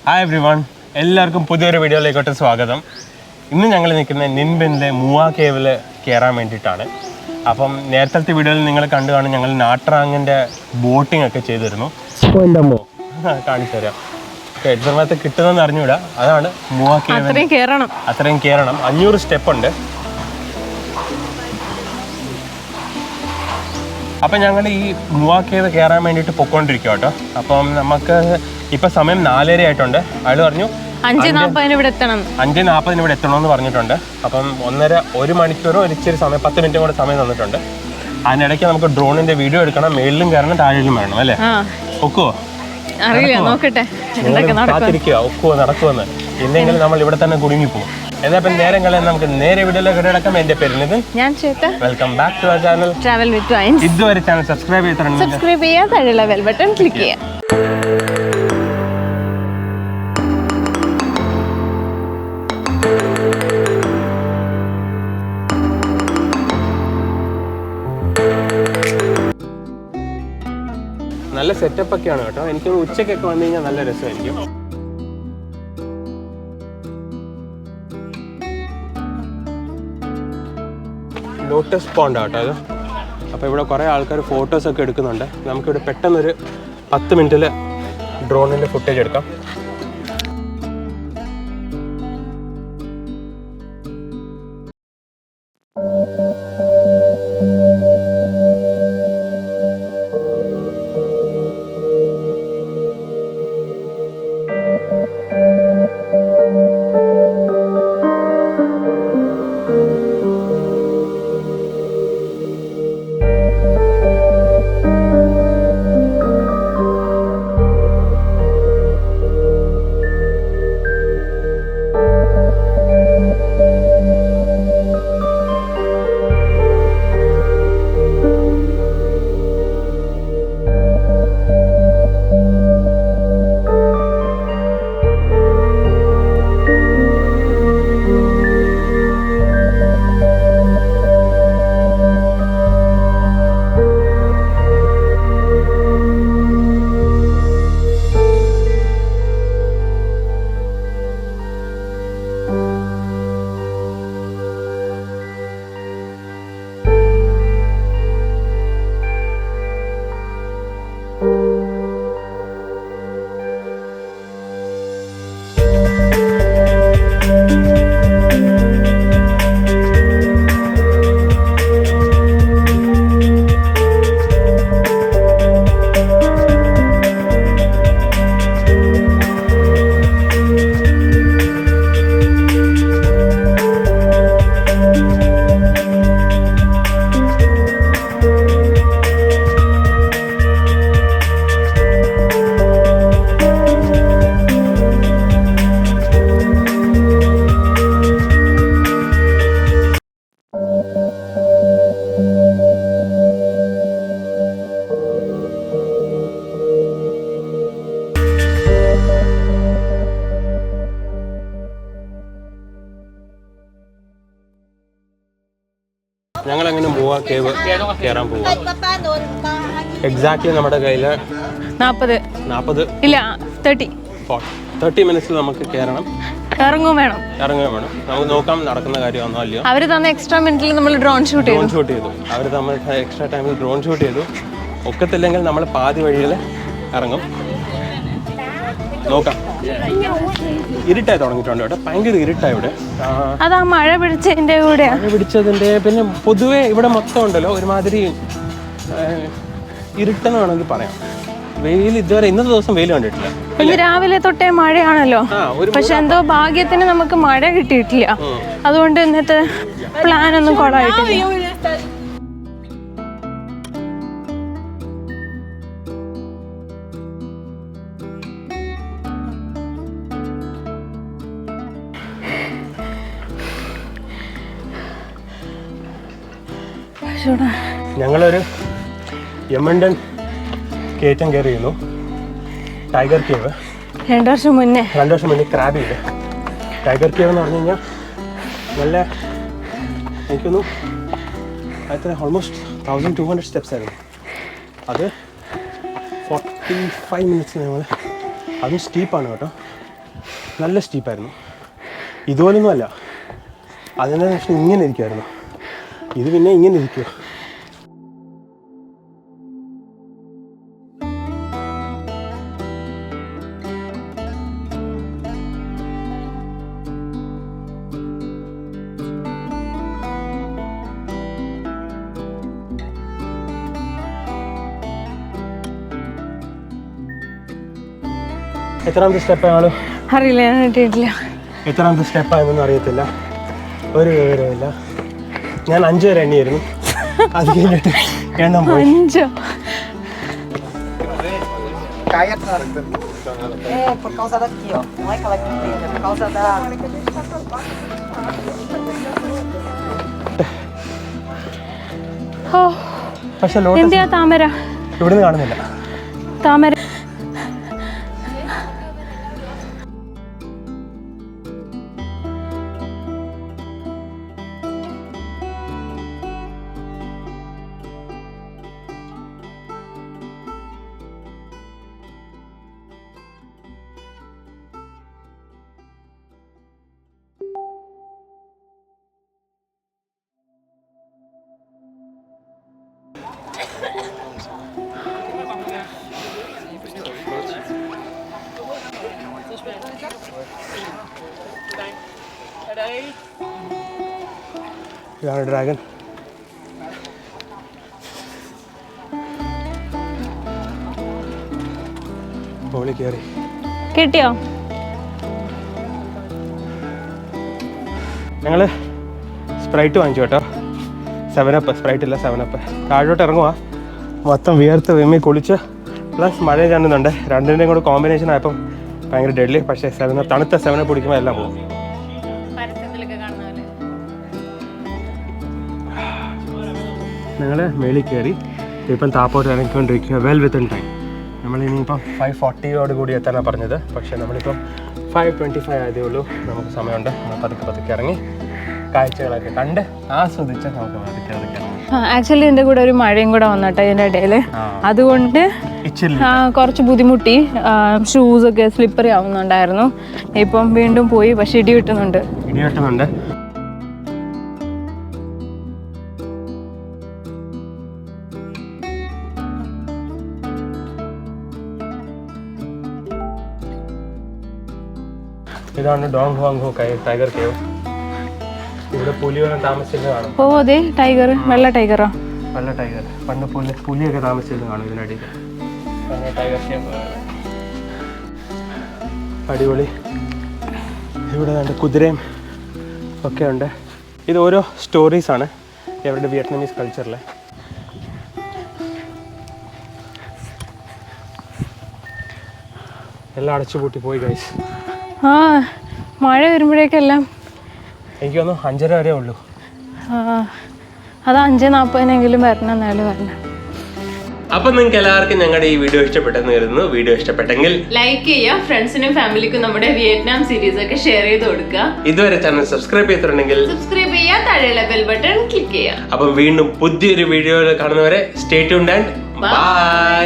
Hi everyone, എല്ലാവർക്കും പുതിയൊരു വീഡിയോയിലേക്കോട്ട് സ്വാഗതം. ഇന്ന് ഞങ്ങൾ നിൽക്കുന്നത് നിൻബിനിലെ മൂവാ കേവിൽ കയറാൻ വേണ്ടിയിട്ടാണ്. അപ്പം നേരത്തെ വീഡിയോയിൽ നിങ്ങൾ കണ്ടു കാണും, ഞങ്ങൾ നാട്രാങ്ങിൻ്റെ ബോട്ടിംഗ് ഒക്കെ ചെയ്തിരുന്നു. അപ്പോൾ എൻ്റെ അമ്മോ കാണിച്ചു തരാം. എത്ര സമയത്ത് കിട്ടുന്നതെന്ന് അറിഞ്ഞൂടാ. അതാണ് മൂവാ കേവ്. അത്രയും കയറണം. 500 സ്റ്റെപ്പുണ്ട്. അപ്പം ഞങ്ങൾ ഈ മൂവാ കേവ് കയറാൻ വേണ്ടിയിട്ട് പൊയ്ക്കൊണ്ടിരിക്കുക കേട്ടോ. അപ്പം നമുക്ക് ഇപ്പം സമയം 4:30 ആയിട്ടുണ്ട്. അയാൾ പറഞ്ഞു 5:40 ഇവിടെ എത്തണം, 5:40 ഇവിടെ എത്തണമെന്ന് പറഞ്ഞിട്ടുണ്ട്. അപ്പം 1 മണിക്കൂറോ ഇച്ചിരി സമയം 10 മിനിറ്റും കൂടെ സമയം തന്നിട്ടുണ്ട്. അതിനിടയ്ക്ക് നമുക്ക് ഡ്രോണിന്റെ വീഡിയോ എടുക്കണം. മേളിലും കയറണം, താഴെയും വേണം അല്ലേ? ഒക്കുവോ? അറിയില്ല, നോക്കട്ടെ. കാത്തിരിക്കുക ഒക്കുവോ നടക്കുമെന്ന്. ഇല്ലെങ്കിൽ നമ്മൾ ഇവിടെ തന്നെ കുടുങ്ങിപ്പോകും. എന്നാ പിന്നെ നേരങ്ങളെ നമുക്ക് നേരെ വീഡിയോയിലേക്ക് കിടക്കാം. എന്റെ പേര് നിതിൻ, ഞാൻ Shweta. Welcome back to our channel travel with vines. ഇതുവരെ ചാനൽ സബ്സ്ക്രൈബ് ചെയ്തിട്ടുണ്ട്. സബ്സ്ക്രൈബ് ചെയ്യുക, താഴെയുള്ള ബെൽ ബട്ടൺ ക്ലിക്ക് ചെയ്യുക. നല്ല സെറ്റപ്പ് ഒക്കെയാണ് കേട്ടോ. എനിക്ക് ഉച്ചക്കൊക്കെ വന്നു കഴിഞ്ഞാൽ നല്ല രസമായിരിക്കും. ലോട്ടസ് പോണ്ട് കേട്ടോ ഇത്. അപ്പോൾ ഇവിടെ കുറേ ആൾക്കാർ ഫോട്ടോസൊക്കെ എടുക്കുന്നുണ്ട്. നമുക്കിവിടെ പെട്ടെന്നൊരു 10 മിനിറ്റിൽ ഡ്രോണിൻ്റെ ഫുട്ടേജ് എടുക്കാം. ഞങ്ങളങ്ങനെ മൂവാ കേവ് കയറാൻ പോകും. എക്സാക്ട്ലി നമ്മുടെ കയ്യിൽ 40 ഇല്ല 30 മിനിറ്റ്സിൽ നമുക്ക് കയറണം. ഇറങ്ങുകയും വേണം. നമുക്ക് നോക്കാം നടക്കുന്ന കാര്യമാണോ അല്ലയോ. അവർ തന്ന എക്സ്ട്രാ മിനിറ്റിൽ നമ്മൾ ഡ്രോൺ ഷൂട്ട് ചെയ്തു. അവർ നമ്മൾ എക്സ്ട്രാ ടൈമിൽ ഡ്രോൺ ഷൂട്ട് ചെയ്തു. ഒക്കത്തില്ലെങ്കിൽ നമ്മൾ പാതി വഴിയിൽ ഇറങ്ങും. നോക്കാം. ഇരുട്ടായി തുടങ്ങിയിട്ടുണ്ട് ഇവിടെ. ഭയങ്കര ഇരുട്ടായി ഇവിടെ. അതാ മഴ പിടിച്ചതിന്റെ പിന്നെ പൊതുവെ ഇവിടെ മൊത്തം ഉണ്ടല്ലോ ഒരുമാതിരി ഇരുട്ടെന്ന് വേണമെങ്കിൽ പറയാം. വെയിൽ ഇതുവരെ ഇന്നത്തെ ദിവസം വെയിൽ കണ്ടിട്ടില്ല. ഇന്ന് രാവിലെ തൊട്ടേ മഴയാണല്ലോ. പക്ഷെ എന്തോ ഭാഗ്യത്തിന് നമുക്ക് മഴ കിട്ടിയിട്ടില്ല. അതുകൊണ്ട് ഇന്നത്തെ പ്ലാൻ ഒന്നും കൊളായിട്ടില്ല. ഞങ്ങളൊരു യമണ്ടൻ കയറ്റം കയറിയിരുന്നു. ടൈഗർ കേവ് 2 വർഷം മുന്നേ ക്രാബില്ല. ടൈഗർ കേവ് എന്ന് പറഞ്ഞു കഴിഞ്ഞാൽ നല്ല എനിക്കൊന്നു അത്ര ഓൾമോസ്റ്റ് 1200 സ്റ്റെപ്സ് ആയിരുന്നു. അത് 45 മിനിറ്റ്സ് ഞങ്ങൾ അതും സ്റ്റീപ്പാണ് കേട്ടോ. നല്ല സ്റ്റീപ്പായിരുന്നു. ഇതുപോലൊന്നും അല്ല, അതിൻ്റെ ശേഷം ഇങ്ങനെ ഇരിക്കുമായിരുന്നു. ഇത് പിന്നെ ഇങ്ങനെ ഇരിക്കുമോ? എത്രാമത്തെ സ്റ്റെപ്പാണ് അറിയില്ല, ഞാൻ കിട്ടിയിട്ടില്ല. എത്രാമത്തെ സ്റ്റെപ്പായെന്നൊന്നും അറിയത്തില്ല, ഒരു വിവരമില്ല. ഞാൻ 5 വരെ എണ്ണിയായിരുന്നു, അത് കഴിഞ്ഞിട്ട് എണ്ണം പോയി. 5? por causa daqui, ó. Não é que ela é comprida, é por causa da... ഓ, പക്ഷെ ലോട്ടസ് എന്തിയാ താമര? ഇവിടുന്ന് കാണുന്നില്ല. താമര ഇതാണ് ഡ്രാഗൺ. മുകളിൽ കയറി. കിട്ടിയോ? ഞങ്ങൾ സ്പ്രൈറ്റ് വാങ്ങിച്ചു കേട്ടോ. 7up, സ്പ്രൈറ്റ് ഇല്ല 7up. താഴോട്ട് ഇറങ്ങുക, മൊത്തം വിയർത്ത് വിമ്മി കുളിച്ച് പ്ലസ് മഴ ചാണ്ടുന്നുണ്ട്. രണ്ടിൻ്റെയും കൂടെ കോമ്പിനേഷൻ ആയപ്പം ഭയങ്കര ഡെഡ്ലി. പക്ഷേ 7up, തണുത്ത 7up കുടിക്കുമ്പോൾ എല്ലാം പോകും. ഞങ്ങൾ മേളിൽ കയറി ഇപ്പം താപ്പോട്ട് ഇറങ്ങിക്കൊണ്ടിരിക്കുക. Well within time. നമ്മളിനിയിപ്പം 5:40 കൂടി എത്താനാണ് പറഞ്ഞത്. പക്ഷേ നമ്മളിപ്പം 5:25 ആയതേ ഉള്ളൂ. നമുക്ക് സമയമുണ്ട്. നമ്മൾ പതുക്കെ ഇറങ്ങി കാഴ്ചകളൊക്കെ കണ്ട് ആസ്വദിച്ച് നമുക്ക് പതുക്കെ ഇറങ്ങി. ആക്ച്വലി എൻ്റെ കൂടെ ഒരു മഴയും കൂടെ വന്നിട്ട് ഇതിൻ്റെ ഇടയിൽ, അതുകൊണ്ട് കുറച്ച് ബുദ്ധിമുട്ടി. ഷൂസൊക്കെ സ്ലിപ്പറി ആവുന്നുണ്ടായിരുന്നു. ഇപ്പം വീണ്ടും പോയി, പക്ഷെ ഇടി വെട്ടുന്നുണ്ട്. ഇതാണ് ഡോങ് ഹോങ് ഹോ ടൈഗർ കേവ്. ഇവിടെ പുലിയൊന്നും താമസിച്ചിരുന്ന് കാണും. ഓ അതെ, ടൈഗർ, വെള്ള ടൈഗറോ? വെള്ള ടൈഗർ. പണ്ട് പുലിയൊക്കെ താമസിച്ചിരുന്ന് കാണും ഇതിനടിയിൽ. ടൈഗർ കേവ് അടിപൊളി. ഇവിടെ രണ്ട് കുതിരയും ഒക്കെ ഉണ്ട്. ഇത് ഓരോ സ്റ്റോറീസാണ് അവരുടെ വിയറ്റ്നാമീസ് കൾച്ചറിലെ. എല്ലാം അടച്ചുപൂട്ടി പോയി ഗൈസ്. ആ, മഴ വരുമ്പോഴേക്കെല്ലാം എനിക്ക് തോന്നുന്നു 5:30 വരെ ഉള്ളൂ. അത് 5:40 വരണം, എന്നാലും വരണം. അപ്പം നിങ്ങൾക്ക് എല്ലാവർക്കും ഞങ്ങളുടെ ഈ വീഡിയോ ഇഷ്ടപ്പെട്ടെന്ന് കരുതുന്നു. വീഡിയോ ഇഷ്ടപ്പെട്ടെങ്കിൽ ലൈക്ക് ചെയ്യുക, ഫ്രണ്ട്സിനും ഫാമിലിക്കും നമ്മുടെ വിയറ്റ്നാം സീരീസ് ഒക്കെ ഷെയർ ചെയ്ത് കൊടുക്കുക. ഇതുവരെ ചാനൽ സബ്സ്ക്രൈബ് ചെയ്തിട്ടുണ്ടെങ്കിൽ സബ്സ്ക്രൈബ് ചെയ്യുക, താഴെയുള്ള ബെൽ ബട്ടൺ ക്ലിക്ക് ചെയ്യുക. അപ്പം വീണ്ടും പുതിയൊരു വീഡിയോയിൽ കാണുന്നവരെ സ്റ്റേ ട്യൂൺഡ് ആൻഡ് ബൈ.